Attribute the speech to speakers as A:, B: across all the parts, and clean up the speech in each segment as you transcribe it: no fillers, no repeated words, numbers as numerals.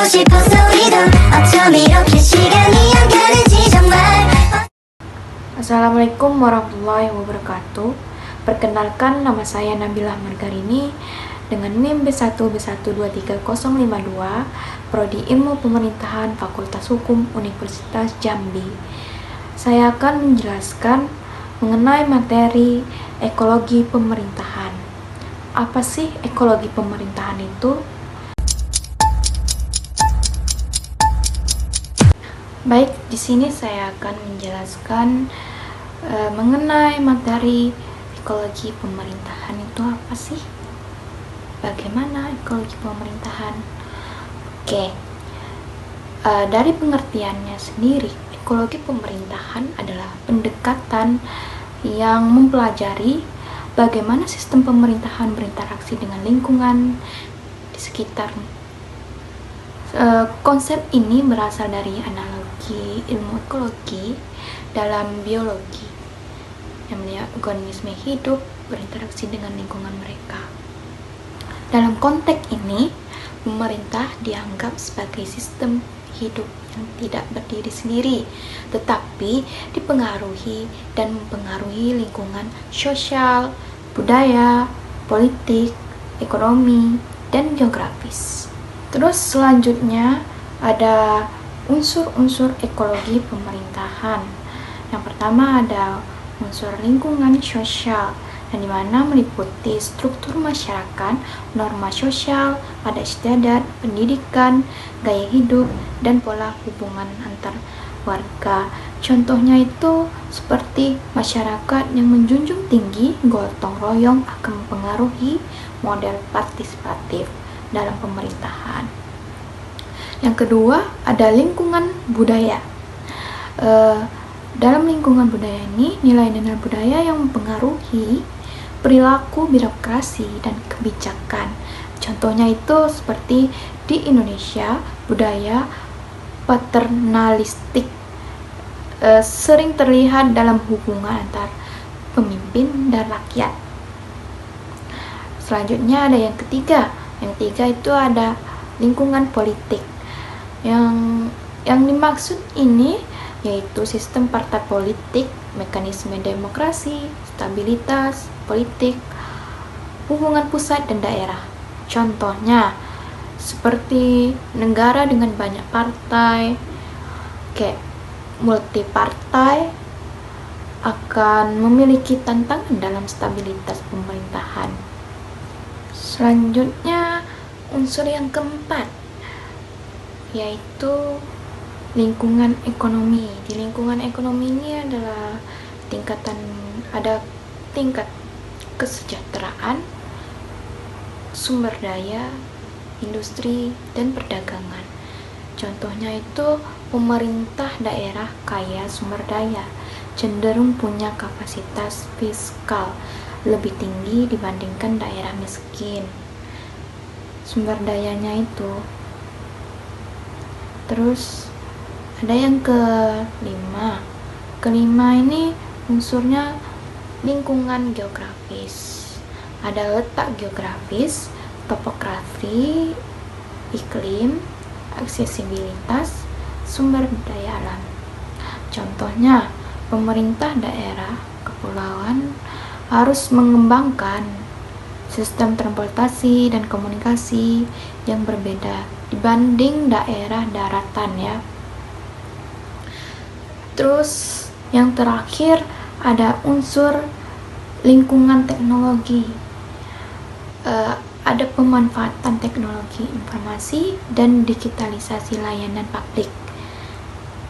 A: 싶어서 우리도 어쩜 이렇게 시간이 안 가는지 정말.
B: Assalamualaikum warahmatullahi wabarakatuh. Perkenalkan, nama saya Nabilah Margarini dengan NIM B1B123052, Prodi Ilmu Pemerintahan Fakultas Hukum Universitas Jambi. Saya akan menjelaskan mengenai materi ekologi pemerintahan. Apa sih ekologi pemerintahan itu? Baik, di sini saya akan menjelaskan mengenai materi ekologi pemerintahan itu apa sih? Bagaimana ekologi pemerintahan? Oke, dari pengertiannya sendiri, ekologi pemerintahan adalah pendekatan yang mempelajari bagaimana sistem pemerintahan berinteraksi dengan lingkungan di sekitar. Konsep ini berasal dari analogi ilmu ekologi dalam biologi, yang mana organisme hidup berinteraksi dengan lingkungan mereka. Dalam konteks ini, pemerintah dianggap sebagai sistem hidup yang tidak berdiri sendiri, tetapi dipengaruhi dan mempengaruhi lingkungan sosial, budaya, politik, ekonomi, dan geografis. Terus selanjutnya ada unsur-unsur ekologi pemerintahan. Yang pertama ada unsur lingkungan sosial, yang dimana meliputi struktur masyarakat, norma sosial, adat istiadat, pendidikan, gaya hidup, dan pola hubungan antar warga. Contohnya itu seperti masyarakat yang menjunjung tinggi gotong royong akan mempengaruhi model partisipatif dalam pemerintahan. Yang kedua ada lingkungan budaya. Dalam lingkungan budaya ini, nilai-nilai budaya yang mempengaruhi perilaku birokrasi dan kebijakan. Contohnya itu seperti di Indonesia, budaya paternalistik sering terlihat dalam hubungan antar pemimpin dan rakyat. Selanjutnya ada yang ketiga. Yang ketiga itu ada lingkungan politik. Yang dimaksud ini yaitu sistem partai politik, mekanisme demokrasi, stabilitas politik, hubungan pusat dan daerah. Contohnya seperti negara dengan banyak partai, kayak multipartai, akan memiliki tantangan dalam stabilitas pemerintahan. Selanjutnya unsur yang keempat yaitu lingkungan ekonomi. Di lingkungan ekonomi ini adalah tingkat kesejahteraan, sumber daya, industri, dan perdagangan. Contohnya itu pemerintah daerah kaya sumber daya cenderung punya kapasitas fiskal lebih tinggi dibandingkan daerah miskin sumber dayanya itu. Terus ada yang kelima ini unsurnya lingkungan geografis. Ada letak geografis, topografi, iklim, aksesibilitas, sumber daya alam. Contohnya pemerintah daerah kepulauan harus mengembangkan sistem transportasi dan komunikasi yang berbeda dibanding daerah daratan ya. Terus yang terakhir ada unsur lingkungan teknologi. Ada pemanfaatan teknologi informasi dan digitalisasi layanan publik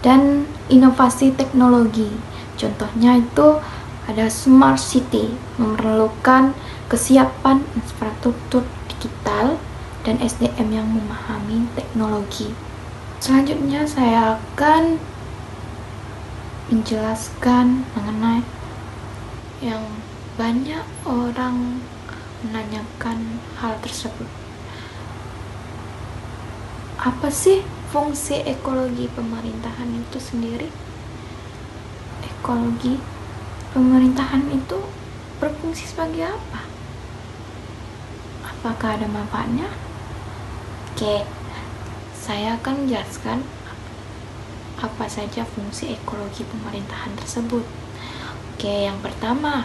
B: dan inovasi teknologi. Contohnya itu ada smart city, memerlukan kesiapan infrastruktur digital dan SDM yang memahami teknologi. Selanjutnya saya akan menjelaskan mengenai yang banyak orang menanyakan hal tersebut. Apa sih fungsi ekologi pemerintahan itu sendiri? Ekologi pemerintahan itu berfungsi sebagai apa? Apakah ada manfaatnya? Oke, saya akan menjelaskan apa saja fungsi ekologi pemerintahan tersebut. Oke, yang pertama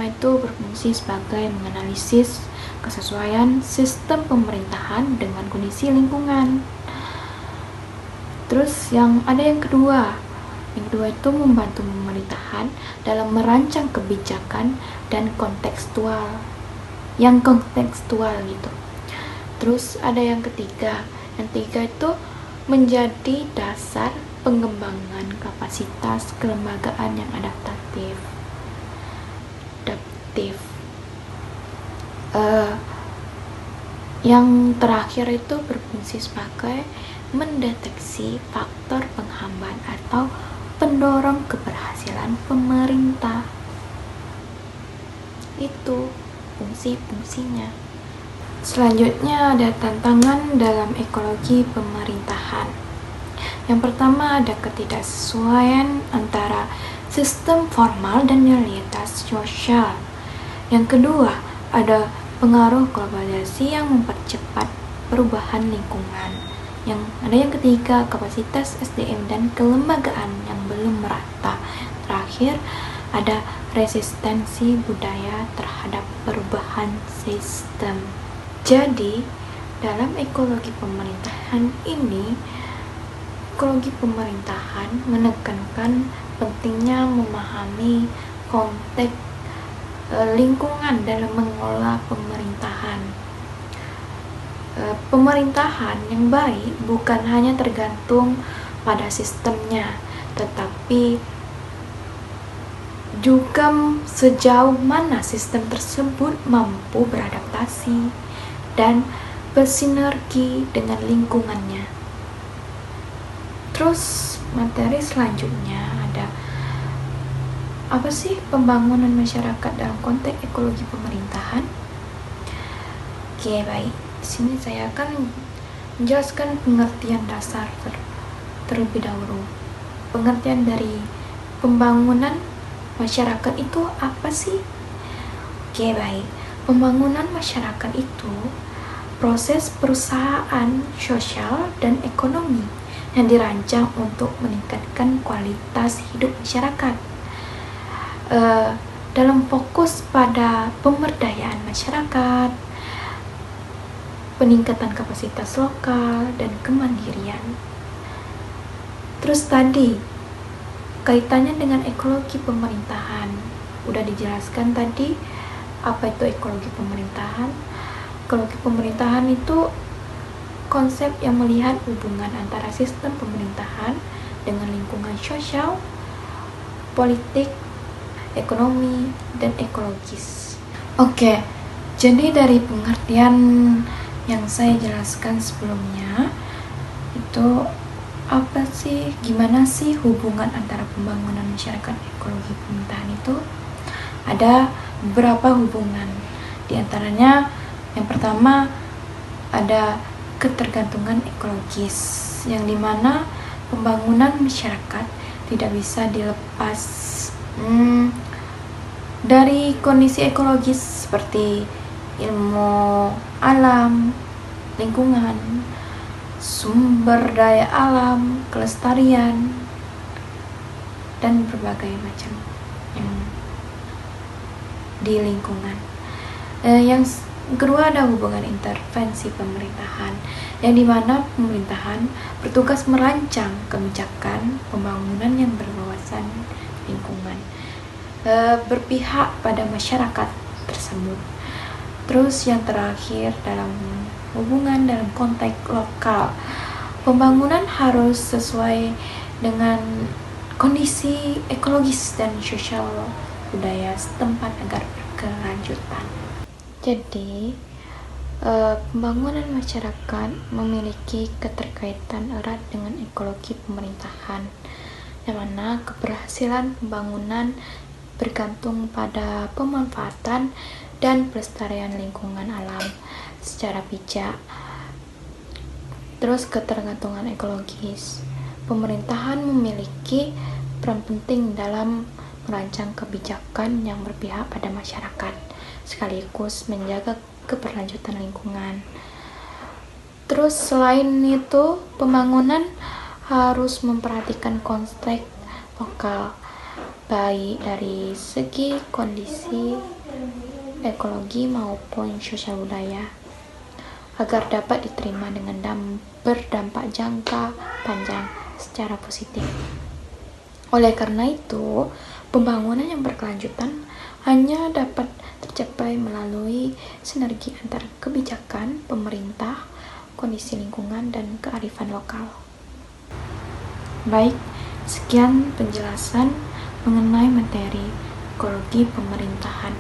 B: itu berfungsi sebagai menganalisis kesesuaian sistem pemerintahan dengan kondisi lingkungan. Terus yang kedua itu membantu pemerintahan dalam merancang kebijakan dan kontekstual gitu. Terus ada yang ketiga itu menjadi dasar pengembangan kapasitas kelembagaan yang adaptif. Yang terakhir itu berfungsi sebagai mendeteksi faktor penghambat atau pendorong keberhasilan pemerintah. Itu fungsi-fungsinya. Selanjutnya ada tantangan dalam ekologi pemerintahan. Yang pertama ada ketidaksesuaian antara sistem formal dan realitas sosial. Yang kedua ada pengaruh globalisasi yang mempercepat perubahan lingkungan. Yang ketiga kapasitas SDM dan kelembagaan yang belum merata. Terakhir ada resistensi budaya terhadap perubahan sistem. Jadi, dalam ekologi pemerintahan ini, ekologi pemerintahan menekankan pentingnya memahami konteks lingkungan dalam mengelola pemerintahan. Pemerintahan yang baik bukan hanya tergantung pada sistemnya, tetapi juga sejauh mana sistem tersebut mampu beradaptasi dan bersinergi dengan lingkungannya. Terus materi selanjutnya ada apa sih pembangunan masyarakat dalam konteks ekologi pemerintahan? Oke, baik. Di sini saya akan menjelaskan pengertian dasar terlebih dahulu. Pengertian dari pembangunan masyarakat itu apa sih? Oke, baik. Pembangunan masyarakat itu proses perusahaan sosial dan ekonomi yang dirancang untuk meningkatkan kualitas hidup masyarakat. Dalam fokus pada pemberdayaan masyarakat, peningkatan kapasitas lokal, dan kemandirian. Terus tadi, kaitannya dengan ekologi pemerintahan. Udah dijelaskan tadi, apa itu ekologi pemerintahan? Ekologi pemerintahan itu konsep yang melihat hubungan antara sistem pemerintahan dengan lingkungan sosial, politik, ekonomi, dan ekologis. Oke, jadi dari pengertian yang saya jelaskan sebelumnya, itu apa sih, gimana sih hubungan antara pembangunan masyarakat ekologi pemerintahan itu? Ada beberapa hubungan. Di antaranya yang pertama ada ketergantungan ekologis, yang dimana pembangunan masyarakat tidak bisa dilepas dari kondisi ekologis seperti ilmu alam, lingkungan, sumber daya alam, kelestarian, dan berbagai macam yang di lingkungan. Yang kedua ada hubungan intervensi pemerintahan, yang dimana pemerintahan bertugas merancang kebijakan pembangunan yang berwawasan lingkungan, berpihak pada masyarakat tersebut. Terus yang terakhir dalam hubungan dalam konteks lokal, pembangunan harus sesuai dengan kondisi ekologis dan sosial budaya setempat agar berkelanjutan. Jadi, pembangunan masyarakat memiliki keterkaitan erat dengan ekologi pemerintahan, yang mana keberhasilan pembangunan bergantung pada pemanfaatan dan pelestarian lingkungan alam secara bijak. Terus ketergantungan ekologis, pemerintahan memiliki peran penting dalam merancang kebijakan yang berpihak pada masyarakat, sekaligus menjaga keberlanjutan lingkungan. Terus selain itu, pembangunan harus memperhatikan konteks lokal, baik dari segi kondisi ekologi maupun sosial budaya, agar dapat diterima dengan berdampak jangka panjang secara positif. Oleh karena itu, pembangunan yang berkelanjutan hanya dapat tercapai melalui sinergi antara kebijakan pemerintah, kondisi lingkungan, dan kearifan lokal. Baik, sekian penjelasan mengenai materi ekologi pemerintahan.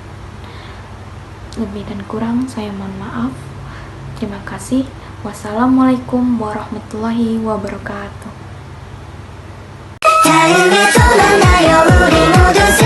B: Lebih dan kurang saya mohon maaf. Terima kasih. Wassalamualaikum warahmatullahi wabarakatuh.
A: 다음에 또 만나요 우리 모두